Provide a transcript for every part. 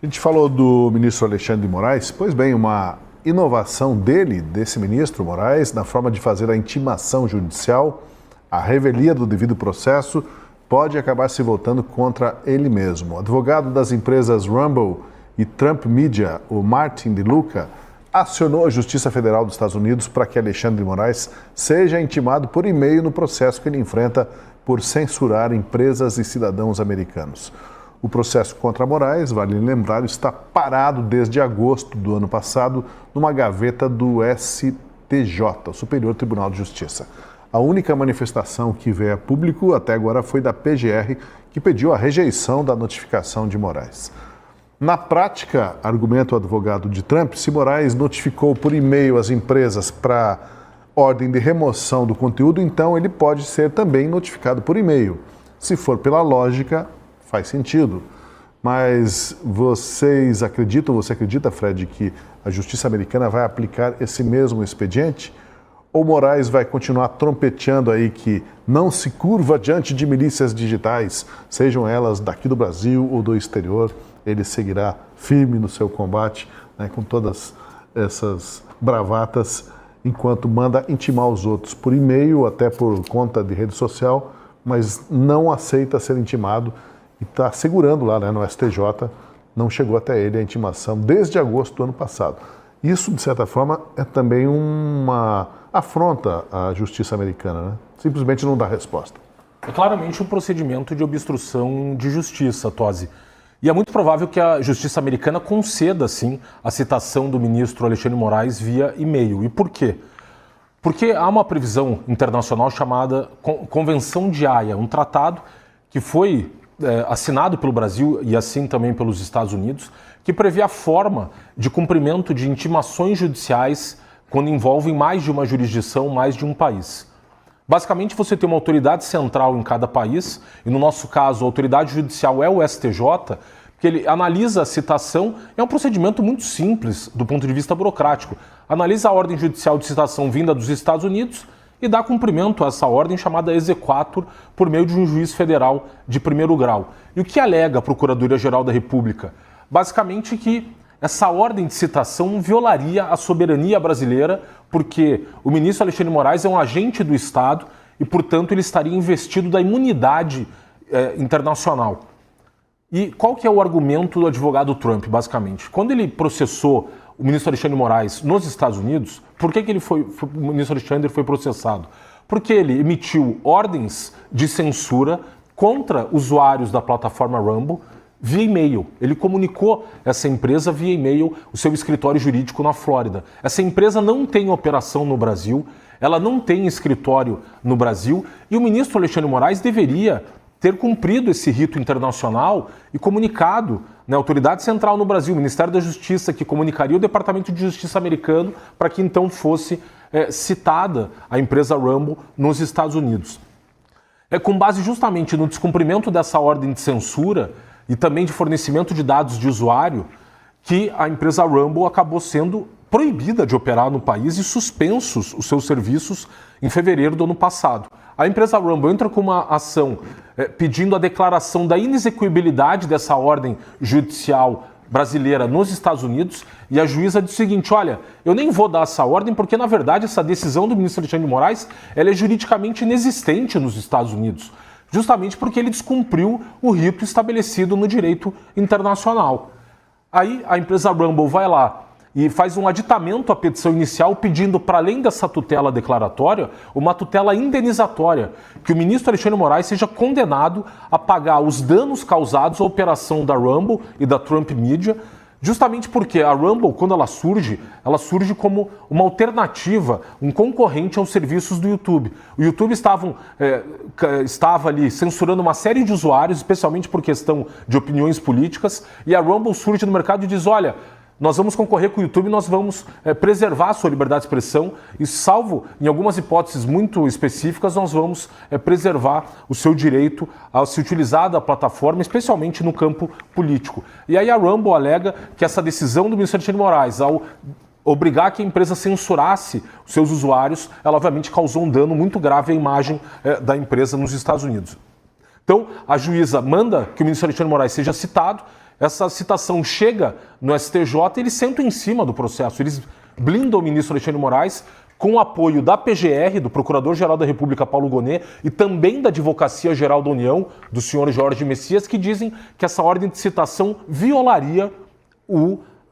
A gente falou do ministro Alexandre de Moraes, pois bem, uma inovação desse ministro Moraes, na forma de fazer a intimação judicial, a revelia do devido processo, pode acabar se voltando contra ele mesmo. O advogado das empresas Rumble e Trump Media, o Martin DeLuca, acionou a Justiça Federal dos Estados Unidos para que Alexandre de Moraes seja intimado por e-mail no processo que ele enfrenta por censurar empresas e cidadãos americanos. O processo contra Moraes, vale lembrar, está parado desde agosto do ano passado numa gaveta do STJ, o Superior Tribunal de Justiça. A única manifestação que veio a público até agora foi da PGR, que pediu a rejeição da notificação de Moraes. Na prática, argumenta o advogado de Trump, se Moraes notificou por e-mail as empresas para ordem de remoção do conteúdo, então ele pode ser também notificado por e-mail. Se for pela lógica, faz sentido. Mas você acredita, Fred, que a justiça americana vai aplicar esse mesmo expediente? Ou Moraes vai continuar trompeteando aí que não se curva diante de milícias digitais, sejam elas daqui do Brasil ou do exterior? Ele seguirá firme no seu combate, né, com todas essas bravatas, enquanto manda intimar os outros por e-mail, até por conta de rede social, mas não aceita ser intimado e está segurando lá, né, no STJ, não chegou até ele a intimação desde agosto do ano passado. Isso, de certa forma, é também uma afronta à justiça americana, né? Simplesmente não dá resposta. É claramente um procedimento de obstrução de justiça, Tosi. E é muito provável que a justiça americana conceda, sim, a citação do ministro Alexandre de Moraes via e-mail. E por quê? Porque há uma previsão internacional chamada Convenção de Haia, um tratado que foi assinado pelo Brasil e assim também pelos Estados Unidos, que prevê a forma de cumprimento de intimações judiciais quando envolvem mais de uma jurisdição, mais de um país. Basicamente, você tem uma autoridade central em cada país, e no nosso caso, a autoridade judicial é o STJ, que ele analisa a citação, é um procedimento muito simples do ponto de vista burocrático. Analisa a ordem judicial de citação vinda dos Estados Unidos e dá cumprimento a essa ordem chamada exequatur por meio de um juiz federal de primeiro grau. E o que alega a Procuradoria-Geral da República? Basicamente que essa ordem de citação violaria a soberania brasileira, porque o ministro Alexandre de Moraes é um agente do Estado e, portanto, ele estaria investido da imunidade internacional. E qual que é o argumento do advogado Trump, basicamente? Quando ele processou o ministro Alexandre de Moraes nos Estados Unidos, por que o ministro Alexandre foi processado? Porque ele emitiu ordens de censura contra usuários da plataforma Rumble via e-mail. Ele comunicou essa empresa via e-mail, o seu escritório jurídico na Flórida. Essa empresa não tem operação no Brasil, ela não tem escritório no Brasil, e o ministro Alexandre de Moraes deveria ter cumprido esse rito internacional e comunicado na autoridade central no Brasil, o Ministério da Justiça, que comunicaria o Departamento de Justiça americano para que então fosse citada a empresa Rumble nos Estados Unidos. É com base justamente no descumprimento dessa ordem de censura e também de fornecimento de dados de usuário que a empresa Rumble acabou sendo proibida de operar no país e suspensos os seus serviços em fevereiro do ano passado. A empresa Rumble entra com uma ação pedindo a declaração da inexequibilidade dessa ordem judicial brasileira nos Estados Unidos, e a juíza diz o seguinte: olha, eu nem vou dar essa ordem porque, na verdade, essa decisão do ministro Alexandre de Moraes ela é juridicamente inexistente nos Estados Unidos, justamente porque ele descumpriu o rito estabelecido no direito internacional. Aí a empresa Rumble vai lá e faz um aditamento à petição inicial pedindo, para além dessa tutela declaratória, uma tutela indenizatória, que o ministro Alexandre de Moraes seja condenado a pagar os danos causados à operação da Rumble e da Trump Media, justamente porque a Rumble, quando ela surge como uma alternativa, um concorrente aos serviços do YouTube. O YouTube estava ali censurando uma série de usuários, especialmente por questão de opiniões políticas, e a Rumble surge no mercado e diz: olha, nós vamos concorrer com o YouTube, nós vamos preservar a sua liberdade de expressão e, salvo em algumas hipóteses muito específicas, nós vamos preservar o seu direito a se utilizar da plataforma, especialmente no campo político. E aí a Rumble alega que essa decisão do ministro Alexandre de Moraes, ao obrigar que a empresa censurasse os seus usuários, ela obviamente causou um dano muito grave à imagem da empresa nos Estados Unidos. Então, a juíza manda que o ministro Alexandre de Moraes seja citado. essa citação chega no STJ e eles sentam em cima do processo. Eles blindam o ministro Alexandre de Moraes com o apoio da PGR, do Procurador-Geral da República, Paulo Gonet, e também da Advocacia Geral da União, do senhor Jorge Messias, que dizem que essa ordem de citação violaria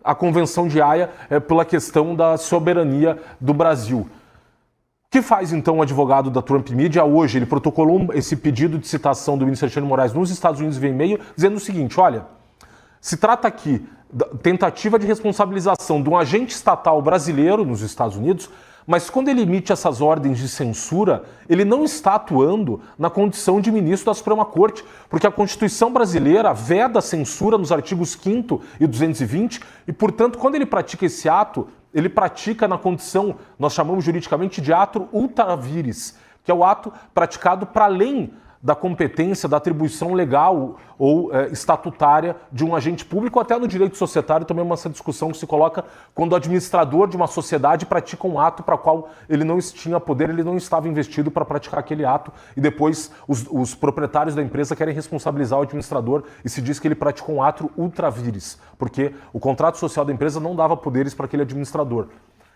a Convenção de Haia pela questão da soberania do Brasil. O que faz, então, o advogado da Trump Media hoje? Ele protocolou esse pedido de citação do ministro Alexandre de Moraes nos Estados Unidos via e-mail, dizendo o seguinte: olha, se trata aqui da tentativa de responsabilização de um agente estatal brasileiro nos Estados Unidos, mas quando ele emite essas ordens de censura, ele não está atuando na condição de ministro da Suprema Corte, porque a Constituição brasileira veda a censura nos artigos 5º e 220, e, portanto, quando ele pratica esse ato, ele pratica na condição, nós chamamos juridicamente de ato ultra vires, que é o ato praticado para além da competência, da atribuição legal ou estatutária de um agente público. Até no direito societário também é uma discussão que se coloca quando o administrador de uma sociedade pratica um ato para o qual ele não tinha poder, ele não estava investido para praticar aquele ato, e depois os proprietários da empresa querem responsabilizar o administrador e se diz que ele praticou um ato ultra vires, porque o contrato social da empresa não dava poderes para aquele administrador.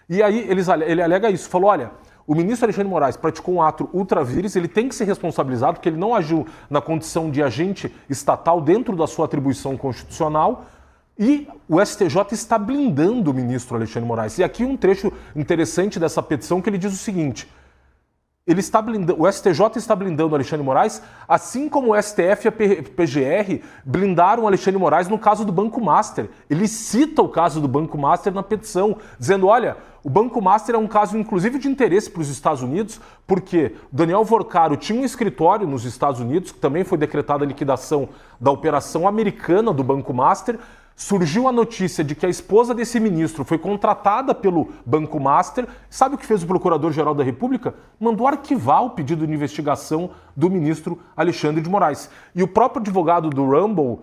E aí ele alega isso, falou, olha, o ministro Alexandre de Moraes praticou um ato ultra vires, ele tem que ser responsabilizado porque ele não agiu na condição de agente estatal dentro da sua atribuição constitucional, e o STJ está blindando o ministro Alexandre de Moraes. E aqui um trecho interessante dessa petição que ele diz o seguinte: o STJ está blindando o Alexandre de Moraes, assim como o STF e a PGR blindaram o Alexandre de Moraes no caso do Banco Master. Ele cita o caso do Banco Master na petição, dizendo, olha, o Banco Master é um caso inclusive de interesse para os Estados Unidos, porque Daniel Vorcaro tinha um escritório nos Estados Unidos, que também foi decretada a liquidação da operação americana do Banco Master. Surgiu a notícia de que a esposa desse ministro foi contratada pelo Banco Master. Sabe o que fez o Procurador-Geral da República? Mandou arquivar o pedido de investigação do ministro Alexandre de Moraes. E o próprio advogado do Rumble,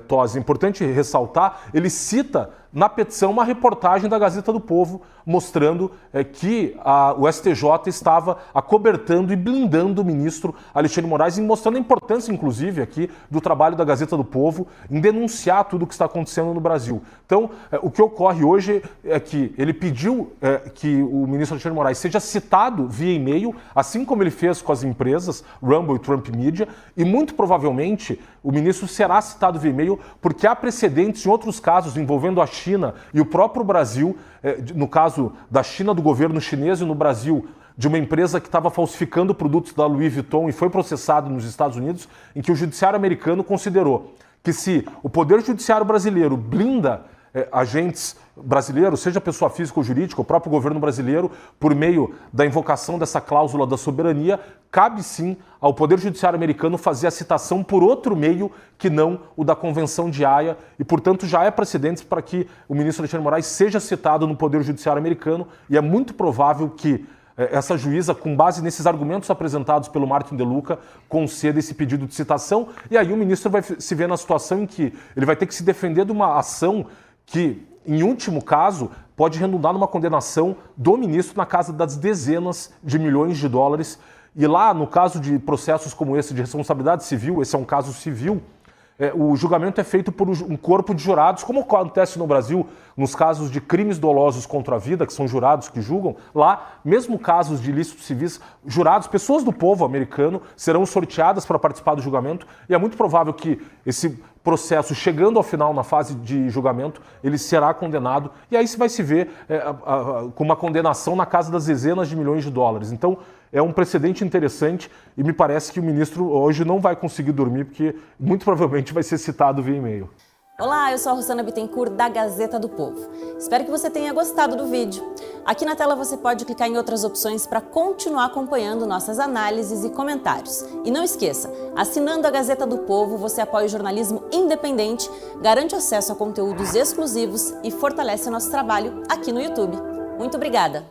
Tosi, importante ressaltar, ele cita na petição uma reportagem da Gazeta do Povo mostrando que o STJ estava acobertando e blindando o ministro Alexandre de Moraes, e mostrando a importância, inclusive, aqui do trabalho da Gazeta do Povo em denunciar tudo o que está acontecendo no Brasil. Então, o que ocorre hoje é que ele pediu que o ministro Alexandre de Moraes seja citado via e-mail, assim como ele fez com as empresas Rumble e Trump Media, e muito provavelmente o ministro será citado via e-mail porque há precedentes em outros casos envolvendo a China e o próprio Brasil, no caso da China, do governo chinês, e no Brasil, de uma empresa que estava falsificando produtos da Louis Vuitton e foi processado nos Estados Unidos, em que o judiciário americano considerou que se o Poder Judiciário brasileiro blinda agentes brasileiros, seja pessoa física ou jurídica, o próprio governo brasileiro, por meio da invocação dessa cláusula da soberania, cabe sim ao Poder Judiciário americano fazer a citação por outro meio que não o da Convenção de Haia, e, portanto, já é precedente para que o ministro Alexandre de Moraes seja citado no Poder Judiciário americano, e é muito provável que essa juíza, com base nesses argumentos apresentados pelo Martin De Luca, conceda esse pedido de citação, e aí o ministro vai se ver na situação em que ele vai ter que se defender de uma ação que, em último caso, pode redundar numa condenação do ministro na casa das dezenas de milhões de dólares. E lá, no caso de processos como esse de responsabilidade civil, esse é um caso civil, o julgamento é feito por um corpo de jurados, como acontece no Brasil nos casos de crimes dolosos contra a vida, que são jurados que julgam. Lá, mesmo casos de ilícitos civis, jurados, pessoas do povo americano, serão sorteadas para participar do julgamento, e é muito provável que esse processo, chegando ao final na fase de julgamento, ele será condenado, e aí se vai se ver com uma condenação na casa das dezenas de milhões de dólares. Então, é um precedente interessante, e me parece que o ministro hoje não vai conseguir dormir, porque muito provavelmente vai ser citado via e-mail. Olá, eu sou a Rossana Bittencourt, da Gazeta do Povo. Espero que você tenha gostado do vídeo. Aqui na tela você pode clicar em outras opções para continuar acompanhando nossas análises e comentários. E não esqueça, assinando a Gazeta do Povo, você apoia o jornalismo independente, garante acesso a conteúdos exclusivos e fortalece nosso trabalho aqui no YouTube. Muito obrigada!